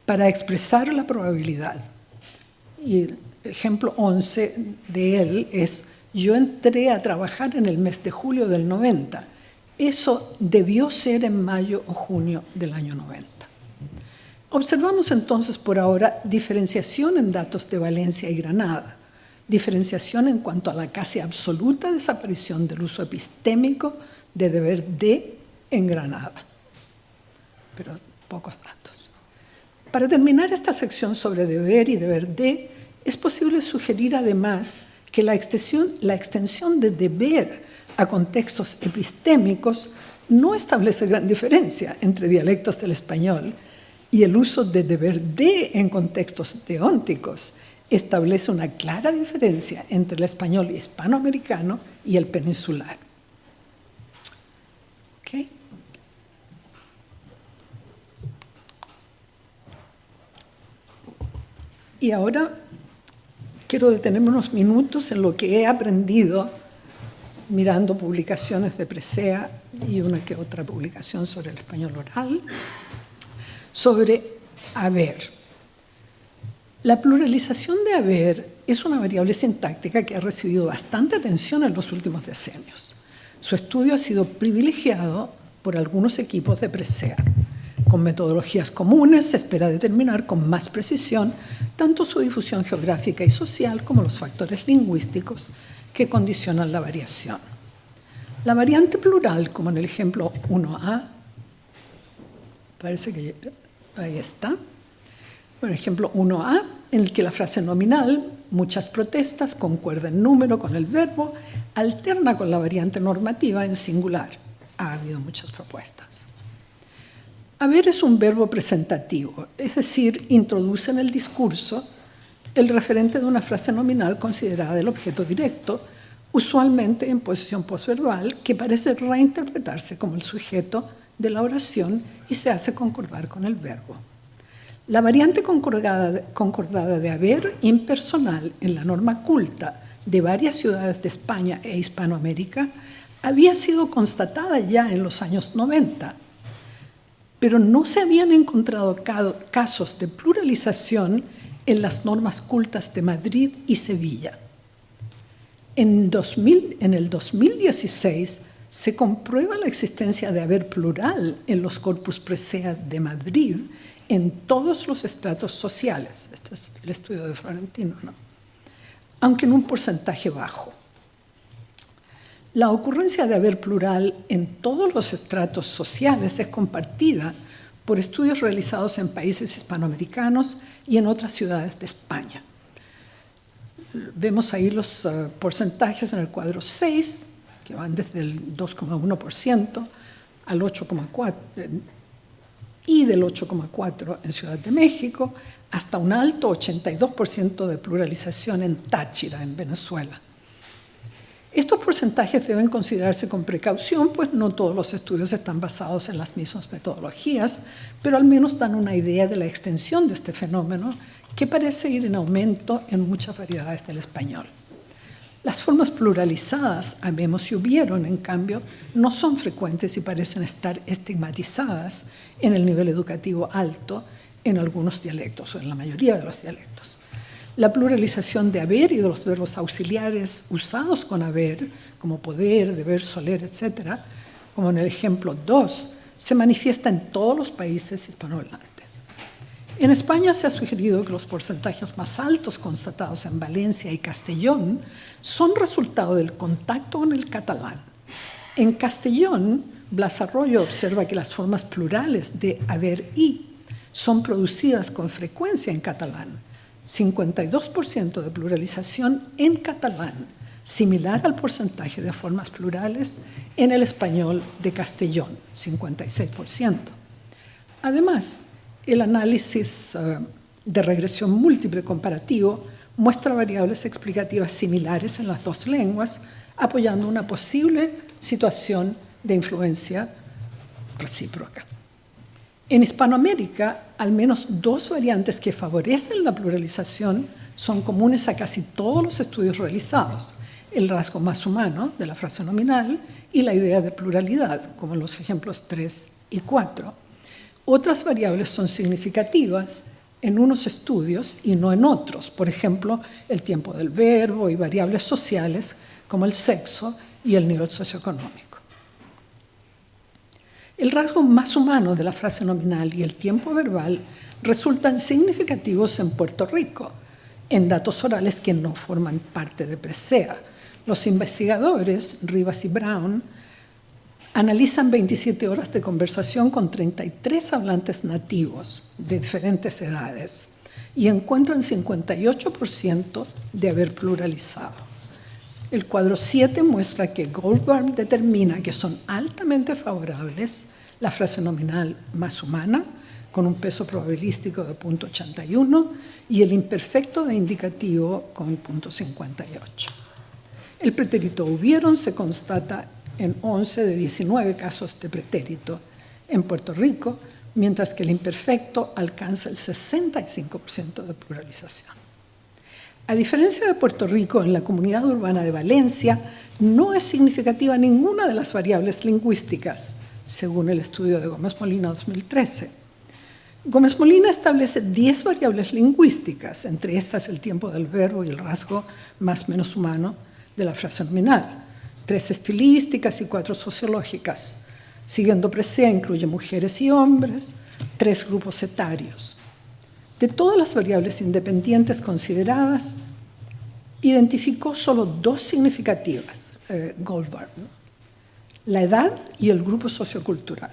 para expresar la probabilidad. Y el ejemplo 11 de él es: yo entré a trabajar en el mes de julio del 90. Eso debió ser en mayo o junio del año 90. Observamos entonces por ahora diferenciación en datos de Valencia y Granada, diferenciación en cuanto a la casi absoluta desaparición del uso epistémico de deber de en Granada, pero pocos datos. Para terminar esta sección sobre deber y deber de, es posible sugerir además que la extensión de deber a contextos epistémicos no establece gran diferencia entre dialectos del español, y el uso de deber de en contextos deónticos establece una clara diferencia entre el español hispanoamericano y el peninsular. ¿Okay? Y ahora quiero detenerme unos minutos en lo que he aprendido mirando publicaciones de Presea y una que otra publicación sobre el español oral, sobre haber. La pluralización de haber es una variable sintáctica que ha recibido bastante atención en los últimos decenios. Su estudio ha sido privilegiado por algunos equipos de Presea. Con metodologías comunes se espera determinar con más precisión tanto su difusión geográfica y social como los factores lingüísticos que condicionan la variación. La variante plural, como en el ejemplo 1a, parece que ahí está, por ejemplo 1a, en el que la frase nominal, muchas protestas, concuerda en número con el verbo, alterna con la variante normativa en singular. Ha habido muchas propuestas. Haber es un verbo presentativo, es decir, introduce en el discurso el referente de una frase nominal considerada el objeto directo, usualmente en posición posverbal, que parece reinterpretarse como el sujeto de la oración y se hace concordar con el verbo. La variante concordada de haber impersonal en la norma culta de varias ciudades de España e Hispanoamérica había sido constatada ya en los años 90, pero no se habían encontrado casos de pluralización en las normas cultas de Madrid y Sevilla. En el 2016 se comprueba la existencia de haber plural en los corpus Presea de Madrid en todos los estratos sociales. Este es el estudio de Florentino, ¿no? Aunque en un porcentaje bajo. La ocurrencia de haber plural en todos los estratos sociales es compartida por estudios realizados en países hispanoamericanos y en otras ciudades de España. Vemos ahí los porcentajes en el cuadro 6, que van desde el 2,1% al 8,4%, y del 8,4% en Ciudad de México, hasta un alto 82% de pluralización en Táchira, en Venezuela. Estos porcentajes deben considerarse con precaución, pues no todos los estudios están basados en las mismas metodologías, pero al menos dan una idea de la extensión de este fenómeno, que parece ir en aumento en muchas variedades del español. Las formas pluralizadas, habemos y hubieron, en cambio, no son frecuentes y parecen estar estigmatizadas en el nivel educativo alto en algunos dialectos, o en la mayoría de los dialectos. La pluralización de haber y de los verbos auxiliares usados con haber, como poder, deber, soler, etc., como en el ejemplo 2, se manifiesta en todos los países hispanohablantes. En España se ha sugerido que los porcentajes más altos constatados en Valencia y Castellón son resultado del contacto con el catalán. En Castellón, Blas Arroyo observa que las formas plurales de haber y son producidas con frecuencia en catalán. 52% de pluralización en catalán, similar al porcentaje de formas plurales en el español de Castellón, 56%. Además, el análisis de regresión múltiple comparativo muestra variables explicativas similares en las dos lenguas, apoyando una posible situación de influencia recíproca. En Hispanoamérica, al menos dos variantes que favorecen la pluralización son comunes a casi todos los estudios realizados: el rasgo más humano de la frase nominal y la idea de pluralidad, como en los ejemplos 3 y 4. Otras variables son significativas en unos estudios y no en otros, por ejemplo, el tiempo del verbo y variables sociales como el sexo y el nivel socioeconómico. El rasgo más humano de la frase nominal y el tiempo verbal resultan significativos en Puerto Rico, en datos orales que no forman parte de Presea. Los investigadores, Rivas y Brown, analizan 27 horas de conversación con 33 hablantes nativos de diferentes edades y encuentran 58% de haber pluralizado. El cuadro 7 muestra que Goldberg determina que son altamente favorables la frase nominal más humana, con un peso probabilístico de 0.81, y el imperfecto de indicativo con 0.58. El pretérito hubieron se constata en 11 de 19 casos de pretérito en Puerto Rico, mientras que el imperfecto alcanza el 65% de pluralización. A diferencia de Puerto Rico, en la comunidad urbana de Valencia no es significativa ninguna de las variables lingüísticas, según el estudio de Gómez Molina 2013. Gómez Molina establece 10 variables lingüísticas, entre estas el tiempo del verbo y el rasgo más menos humano de la frase nominal, 3 estilísticas y 4 sociológicas. Siguiendo Presea, incluye mujeres y hombres, 3 grupos etarios. De todas las variables independientes consideradas, identificó solo 2 significativas, Goldberg, ¿no? La edad y el grupo sociocultural.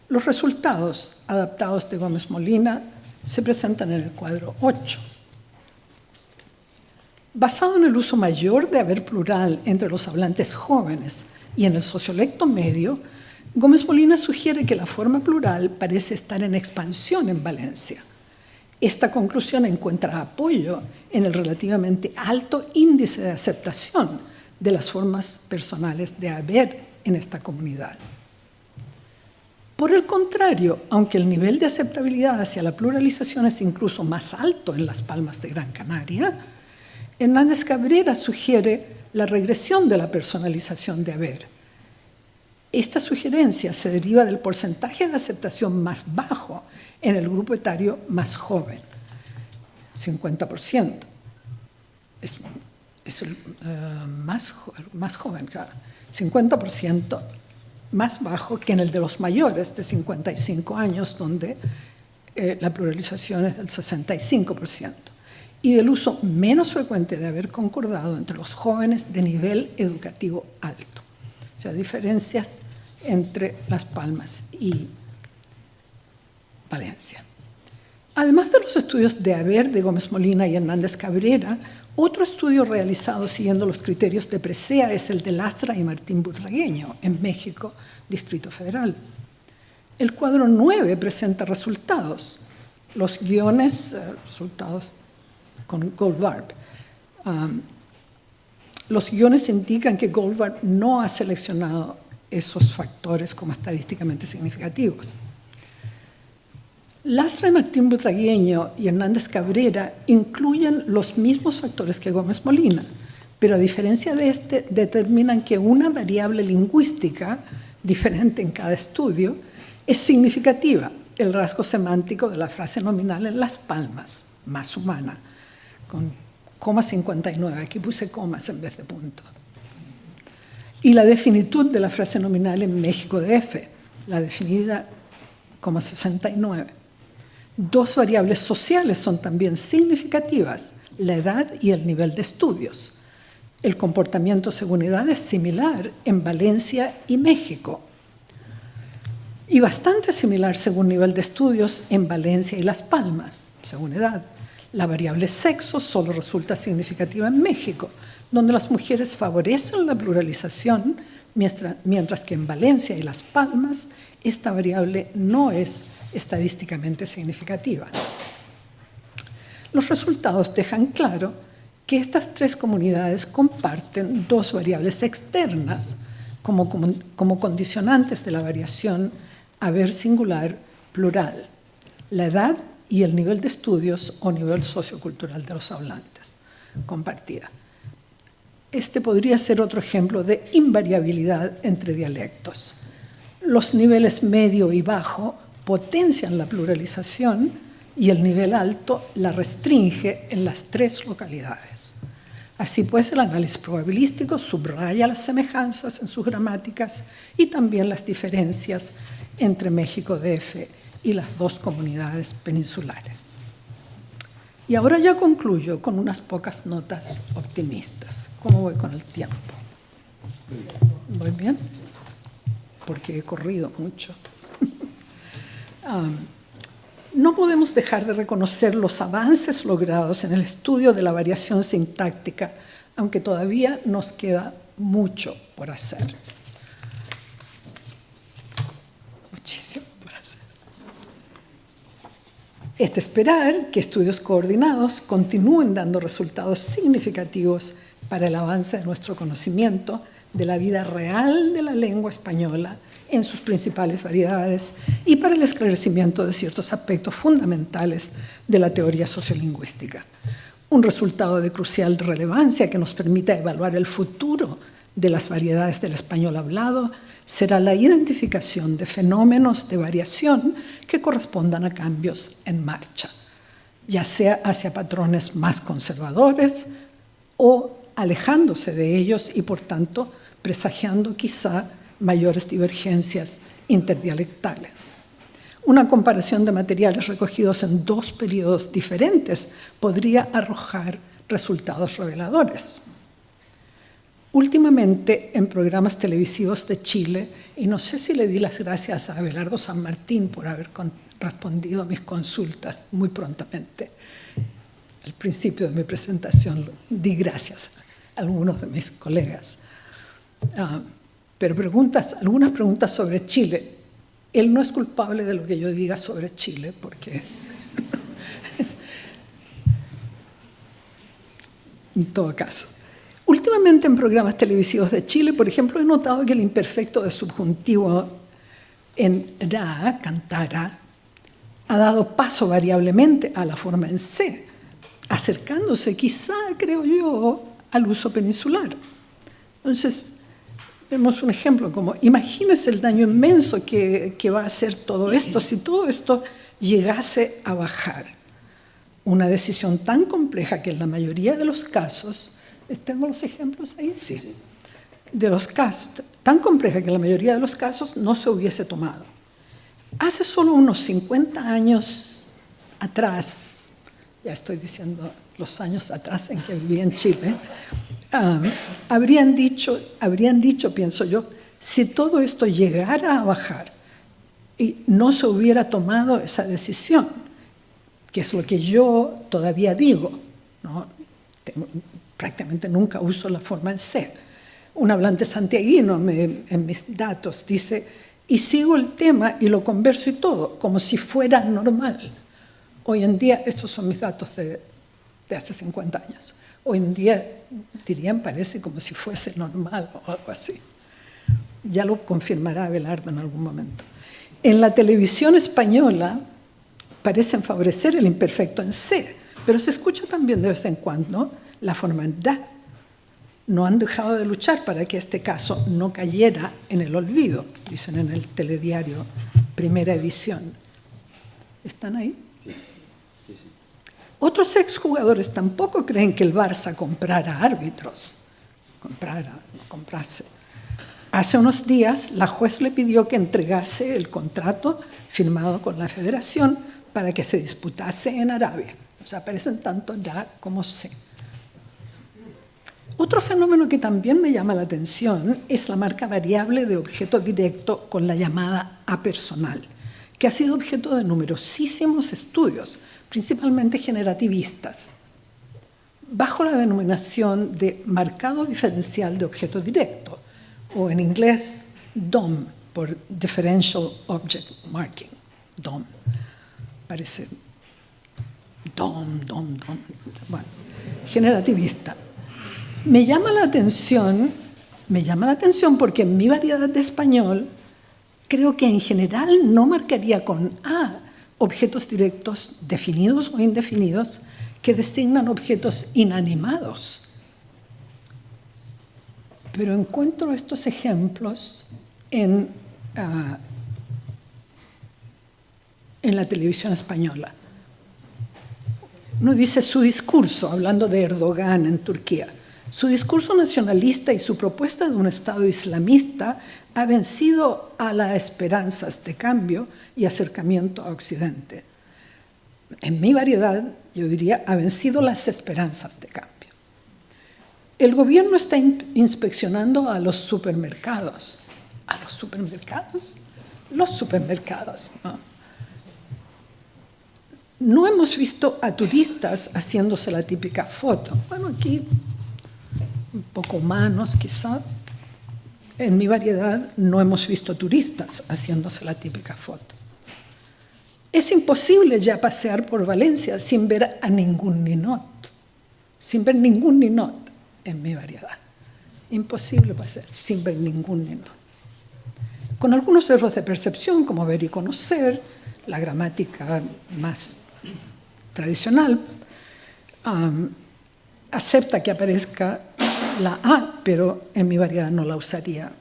Los resultados adaptados de Gómez Molina se presentan en el cuadro 8. Basado en el uso mayor de haber plural entre los hablantes jóvenes y en el sociolecto medio, Gómez Molina sugiere que la forma plural parece estar en expansión en Valencia. Esta conclusión encuentra apoyo en el relativamente alto índice de aceptación de las formas personales de haber en esta comunidad. Por el contrario, aunque el nivel de aceptabilidad hacia la pluralización es incluso más alto en Las Palmas de Gran Canaria, Hernández Cabrera sugiere la regresión de la personalización de haber. Esta sugerencia se deriva del porcentaje de aceptación más bajo en el grupo etario más joven, 50%. Es el más joven, claro, 50% más bajo que en el de los mayores de 55 años, donde la pluralización es del 65%. Y del uso menos frecuente de haber concordado entre los jóvenes de nivel educativo alto. O sea, diferencias entre Las Palmas y Valencia. Además de los estudios de haber de Gómez Molina y Hernández Cabrera, otro estudio realizado siguiendo los criterios de Presea es el de Lastra y Martín Butragueño, en México, Distrito Federal. El cuadro 9 presenta resultados. Los guiones, resultados con Goldberg. Los guiones indican que Goldberg no ha seleccionado esos factores como estadísticamente significativos. Lastra y Martín Butragueño y Hernández Cabrera incluyen los mismos factores que Gómez Molina, pero a diferencia de este, determinan que una variable lingüística, diferente en cada estudio, es significativa el rasgo semántico de la frase nominal en las palmas, más humana, con coma 59, aquí puse comas en vez de puntos. Y la definitud de la frase nominal en México DF, la definida como 69. Dos variables sociales son también significativas, la edad y el nivel de estudios. El comportamiento según edad es similar en Valencia y México, y bastante similar según nivel de estudios en Valencia y Las Palmas, según edad. La variable sexo solo resulta significativa en México, donde las mujeres favorecen la pluralización, mientras que en Valencia y Las Palmas esta variable no es estadísticamente significativa. Los resultados dejan claro que estas tres comunidades comparten dos variables externas como condicionantes de la variación haber singular plural, la edad y el nivel de estudios o nivel sociocultural de los hablantes, compartida. Este podría ser otro ejemplo de invariabilidad entre dialectos. Los niveles medio y bajo potencian la pluralización y el nivel alto la restringe en las tres localidades. Así pues, el análisis probabilístico subraya las semejanzas en sus gramáticas y también las diferencias entre México DF y las dos comunidades peninsulares. Y ahora ya concluyo con unas pocas notas optimistas. ¿Cómo voy con el tiempo? ¿Voy bien? Porque he corrido mucho. No podemos dejar de reconocer los avances logrados en el estudio de la variación sintáctica, aunque todavía nos queda mucho por hacer. Muchísimo por hacer. Es de esperar que estudios coordinados continúen dando resultados significativos para el avance de nuestro conocimiento de la vida real de la lengua española en sus principales variedades y para el esclarecimiento de ciertos aspectos fundamentales de la teoría sociolingüística. Un resultado de crucial relevancia que nos permita evaluar el futuro de las variedades del español hablado será la identificación de fenómenos de variación que correspondan a cambios en marcha, ya sea hacia patrones más conservadores o alejándose de ellos y, por tanto, presagiando quizá mayores divergencias interdialectales. Una comparación de materiales recogidos en dos periodos diferentes podría arrojar resultados reveladores. Últimamente, en programas televisivos de Chile, y no sé si le di las gracias a Abelardo San Martín por haber respondido a mis consultas muy prontamente. Al principio de mi presentación di gracias a algunos de mis colegas. Pero algunas preguntas sobre Chile. Él no es culpable de lo que yo diga sobre Chile, porque en todo caso. Últimamente en programas televisivos de Chile, por ejemplo, he notado que el imperfecto de subjuntivo en ra, cantara, ha dado paso variablemente a la forma en se, acercándose quizá, creo yo, al uso peninsular. Entonces, vemos un ejemplo como, imagínese el daño inmenso que va a hacer todo esto si todo esto llegase a bajar. Una decisión tan compleja que en la mayoría de los casos, ¿tengo los ejemplos ahí? Sí. De los casos, tan compleja que en la mayoría de los casos no se hubiese tomado. Hace solo unos 50 años atrás, ya estoy diciendo los años atrás en que viví en Chile, habrían dicho, pienso yo, si todo esto llegara a bajar y no se hubiera tomado esa decisión, que es lo que yo todavía digo, ¿no? Prácticamente nunca uso la forma en se. Un hablante santiaguino en mis datos dice, y sigo el tema y lo converso y todo, como si fuera normal. Hoy en día, estos son mis datos de hace 50 años. Hoy en día dirían, parece como si fuese normal o algo así. Ya lo confirmará Abelardo en algún momento. En la televisión española parecen favorecer el imperfecto en se, pero se escucha también de vez en cuando la forma en da. No han dejado de luchar para que este caso no cayera en el olvido, dicen en el telediario Primera Edición. ¿Están ahí? Sí, sí, sí. Otros exjugadores tampoco creen que el Barça comprara árbitros. No comprase. Hace unos días, la juez le pidió que entregase el contrato firmado con la federación para que se disputase en Arabia. O sea, aparecen tanto ya como sé. Otro fenómeno que también me llama la atención es la marca variable de objeto directo con la llamada apersonal, que ha sido objeto de numerosísimos estudios, principalmente generativistas, bajo la denominación de marcado diferencial de objeto directo, o en inglés DOM, por Differential Object Marking, DOM. Parece DOM, bueno, generativista. Me llama la atención porque en mi variedad de español creo que en general no marcaría con A objetos directos definidos o indefinidos que designan objetos inanimados. Pero encuentro estos ejemplos en la televisión española. Uno dice su discurso, hablando de Erdogan en Turquía. Su discurso nacionalista y su propuesta de un Estado islamista ha vencido a las esperanzas de cambio y acercamiento a Occidente. En mi variedad, yo diría, ha vencido las esperanzas de cambio. El gobierno está inspeccionando a los supermercados. ¿A los supermercados? Los supermercados, ¿no? No hemos visto a turistas haciéndose la típica foto. Bueno, aquí un poco humanos quizá. En mi variedad no hemos visto turistas haciéndose la típica foto. Es imposible ya pasear por Valencia sin ver a ningún ninot. Sin ver ningún ninot en mi variedad. Imposible pasear sin ver ningún ninot. Con algunos errores de percepción, como ver y conocer, la gramática más tradicional, acepta que aparezca la A, pero en mi variedad no la usaría.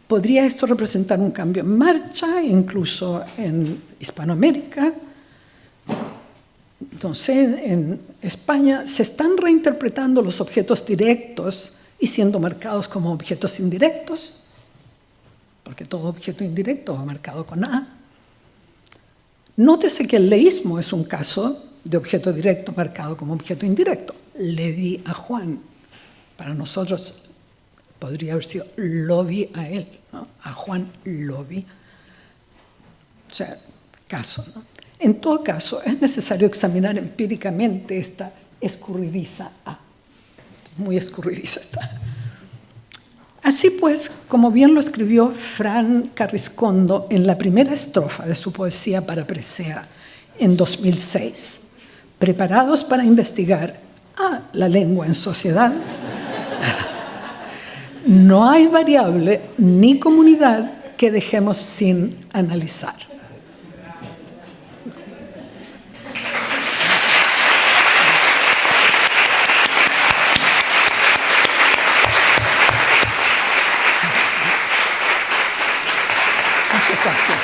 ¿Podría esto representar un cambio en marcha, incluso en Hispanoamérica? Entonces, en España se están reinterpretando los objetos directos y siendo marcados como objetos indirectos, porque todo objeto indirecto va marcado con A. Nótese que el leísmo es un caso de objeto directo marcado como objeto indirecto. Le di a Juan. Para nosotros podría haber sido lo vi a él, ¿no? A Juan lo vi. O sea, caso, ¿no? En todo caso, es necesario examinar empíricamente esta escurridiza A. Muy escurridiza está. Así pues, como bien lo escribió Fran Carriscondo en la primera estrofa de su poesía para Presea en 2006, preparados para investigar la lengua en sociedad, no hay variable ni comunidad que dejemos sin analizar. Muchas gracias.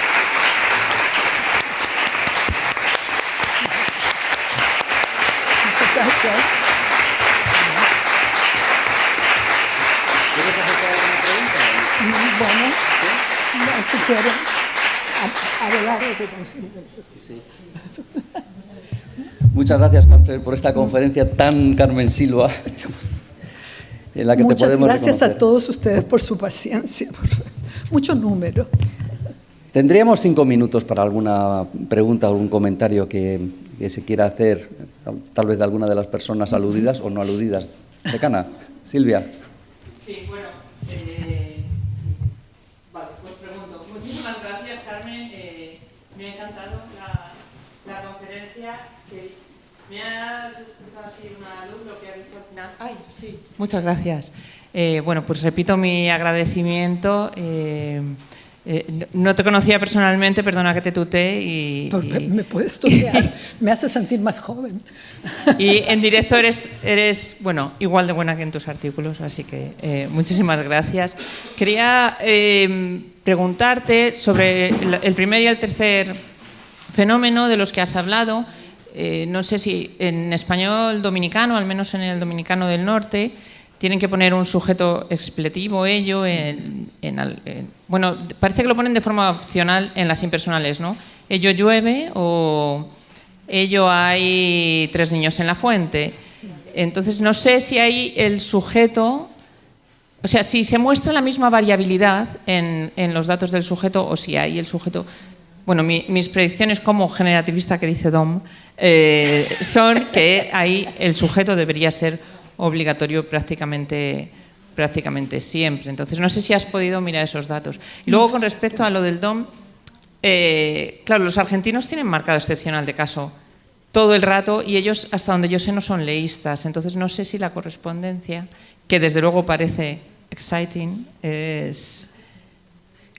Muchas gracias. ¿Quieres hacer alguna pregunta? Bueno, no, si quieren, adelante. Sí. Muchas gracias, Manfred, por esta conferencia tan Carmen Silva, en la que Muchas te podemos gracias reconocer. a todos ustedes por su paciencia. Mucho número. Tendríamos 5 minutos para alguna pregunta o algún comentario que se quiera hacer, tal vez de alguna de las personas aludidas o no aludidas. Decana, Silvia. Sí, bueno, vale, pues pregunto. Muchísimas gracias, Carmen. Me ha encantado la conferencia. Que me ha despertado así una luz lo que has dicho al final. Ay, sí. Muchas gracias. Bueno, pues repito mi agradecimiento. No te conocía personalmente, perdona que te tuteé. Me puedes tutear, me hace sentir más joven. Y en directo eres bueno, igual de buena que en tus artículos, así que muchísimas gracias. Quería preguntarte sobre el primer y el tercer fenómeno de los que has hablado, no sé si en español dominicano, al menos en el dominicano del norte, tienen que poner un sujeto expletivo, ello, bueno, parece que lo ponen de forma opcional en las impersonales, ¿no? Ello llueve o ello hay 3 niños en la fuente. Entonces, no sé si hay el sujeto, o sea, si se muestra la misma variabilidad en los datos del sujeto o si hay el sujeto. Bueno, mis predicciones como generativista que dice Dom son que ahí el sujeto debería ser obligatorio prácticamente siempre. Entonces, no sé si has podido mirar esos datos. Y luego, con respecto a lo del DOM, claro, los argentinos tienen marcado excepcional de caso todo el rato y ellos, hasta donde yo sé, no son leístas. Entonces, no sé si la correspondencia, que desde luego parece exciting, es...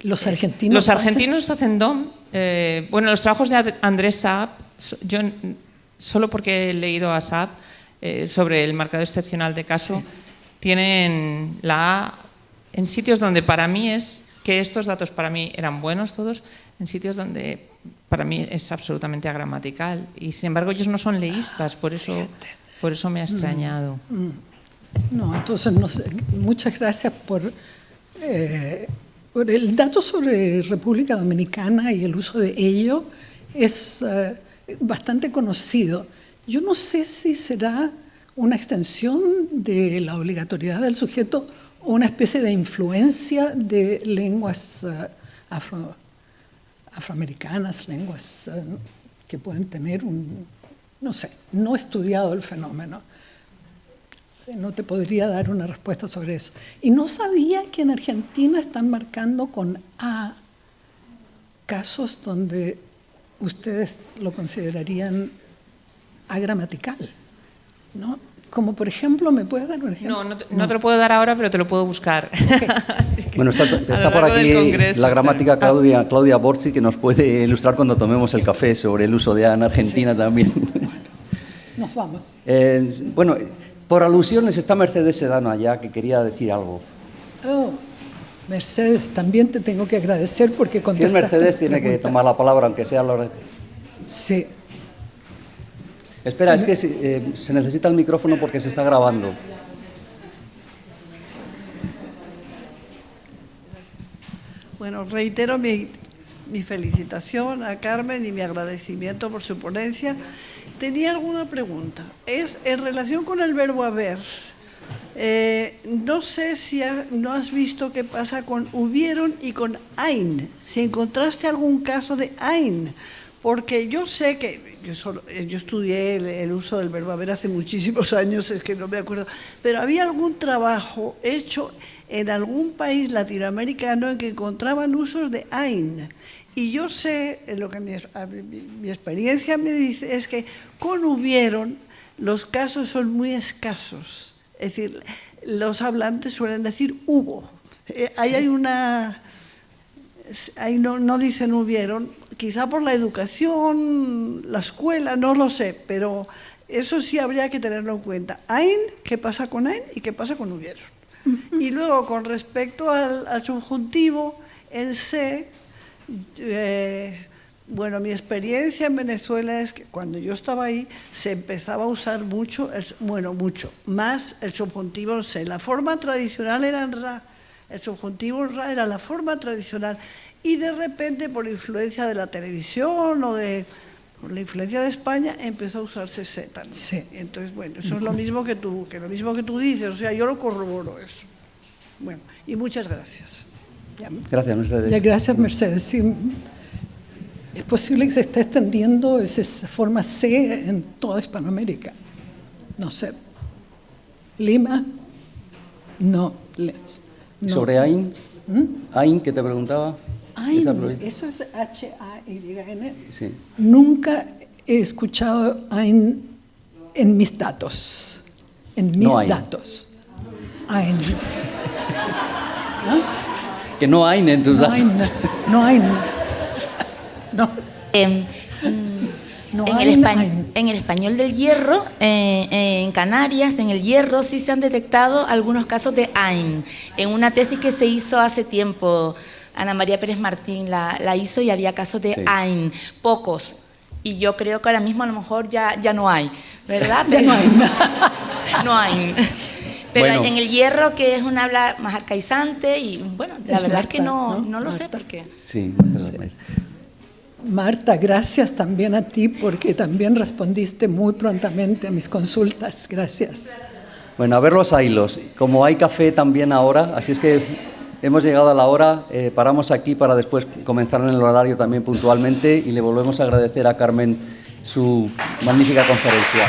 Los argentinos hacen DOM. Bueno, los trabajos de Andrés Saab, yo solo porque he leído a Saab sobre el marcado excepcional de caso, sí, tienen la A en sitios donde para mí es que estos datos para mí eran buenos todos, en sitios donde para mí es absolutamente agramatical y sin embargo ellos no son leístas, por eso me ha extrañado. No, entonces no sé, muchas gracias por el dato sobre República Dominicana y el uso de ello es bastante conocido. Yo no sé si será una extensión de la obligatoriedad del sujeto o una especie de influencia de lenguas afroamericanas, lenguas que pueden tener no sé, no he estudiado el fenómeno. No te podría dar una respuesta sobre eso. Y no sabía que en Argentina están marcando con A casos donde ustedes lo considerarían agramatical, ¿no? Como por ejemplo, ¿me puedes dar un ejemplo? No te lo puedo dar ahora, pero te lo puedo buscar. Okay. Bueno, está por aquí la gramática Claudia Borzi, que nos puede ilustrar cuando tomemos el café sobre el uso de A en Argentina, sí, también. Bueno, nos vamos. Bueno, por alusiones está Mercedes Sedano allá, que quería decir algo. Oh, Mercedes, también te tengo que agradecer porque contestaste. Si es Mercedes, tiene que tomar la palabra, aunque sea la hora. Sí. Espera, es que se necesita el micrófono porque se está grabando. Bueno, reitero mi felicitación a Carmen y mi agradecimiento por su ponencia. Tenía alguna pregunta. Es en relación con el verbo haber. No sé si no has visto qué pasa con hubieron y con ein. Si encontraste algún caso de ein. Porque yo sé que, yo estudié el uso del verbo haber hace muchísimos años, es que no me acuerdo, pero había algún trabajo hecho en algún país latinoamericano en que encontraban usos de ein. Y yo sé, lo que mi experiencia me dice es que con hubieron los casos son muy escasos. Es decir, los hablantes suelen decir hubo. Ahí hay una... Ahí no dicen hubieron, quizá por la educación, la escuela, no lo sé, pero eso sí habría que tenerlo en cuenta. Ein, ¿qué pasa con ein y qué pasa con hubieron? Y luego, con respecto al subjuntivo, en se, bueno, mi experiencia en Venezuela es que cuando yo estaba ahí se empezaba a usar mucho, más el subjuntivo en se. La forma tradicional era en ra. El subjuntivo ra era la forma tradicional y de repente por influencia de la televisión o por la influencia de España empezó a usarse se también. Sí. Entonces, bueno, eso es lo mismo que tú dices, o sea, yo lo corroboro eso. Bueno, y muchas gracias. Gracias, Mercedes. Gracias, Mercedes. Sí, es posible que se esté extendiendo esa forma C en toda Hispanoamérica. No sé. Lima, no. ¿Sobre Ain? Ain, que te preguntaba. Ain, eso es H-A-Y-N. Sí. Nunca he escuchado Ain en mis datos. En mis datos. Ain. ¿Ah? Que no Ain en tus datos. No Ain. No. En el español del Hierro, en Canarias, en el Hierro, sí se han detectado algunos casos de AIN. En una tesis que se hizo hace tiempo, Ana María Pérez Martín la hizo y había casos de AIN, pocos, y yo creo que ahora mismo a lo mejor ya no hay, ¿verdad? Ya no hay nada. No hay. Pero Bueno. en el hierro, que es un habla más arcaizante, y bueno, la Es verdad Marta, es que no ¿no? lo sé Marta. por qué. Sí. Marta, gracias también a ti porque también respondiste muy prontamente a mis consultas. Gracias. Bueno, a ver los hilos. Como hay café también ahora, así es que hemos llegado a la hora, paramos aquí para después comenzar en el horario también puntualmente y le volvemos a agradecer a Carmen su magnífica conferencia.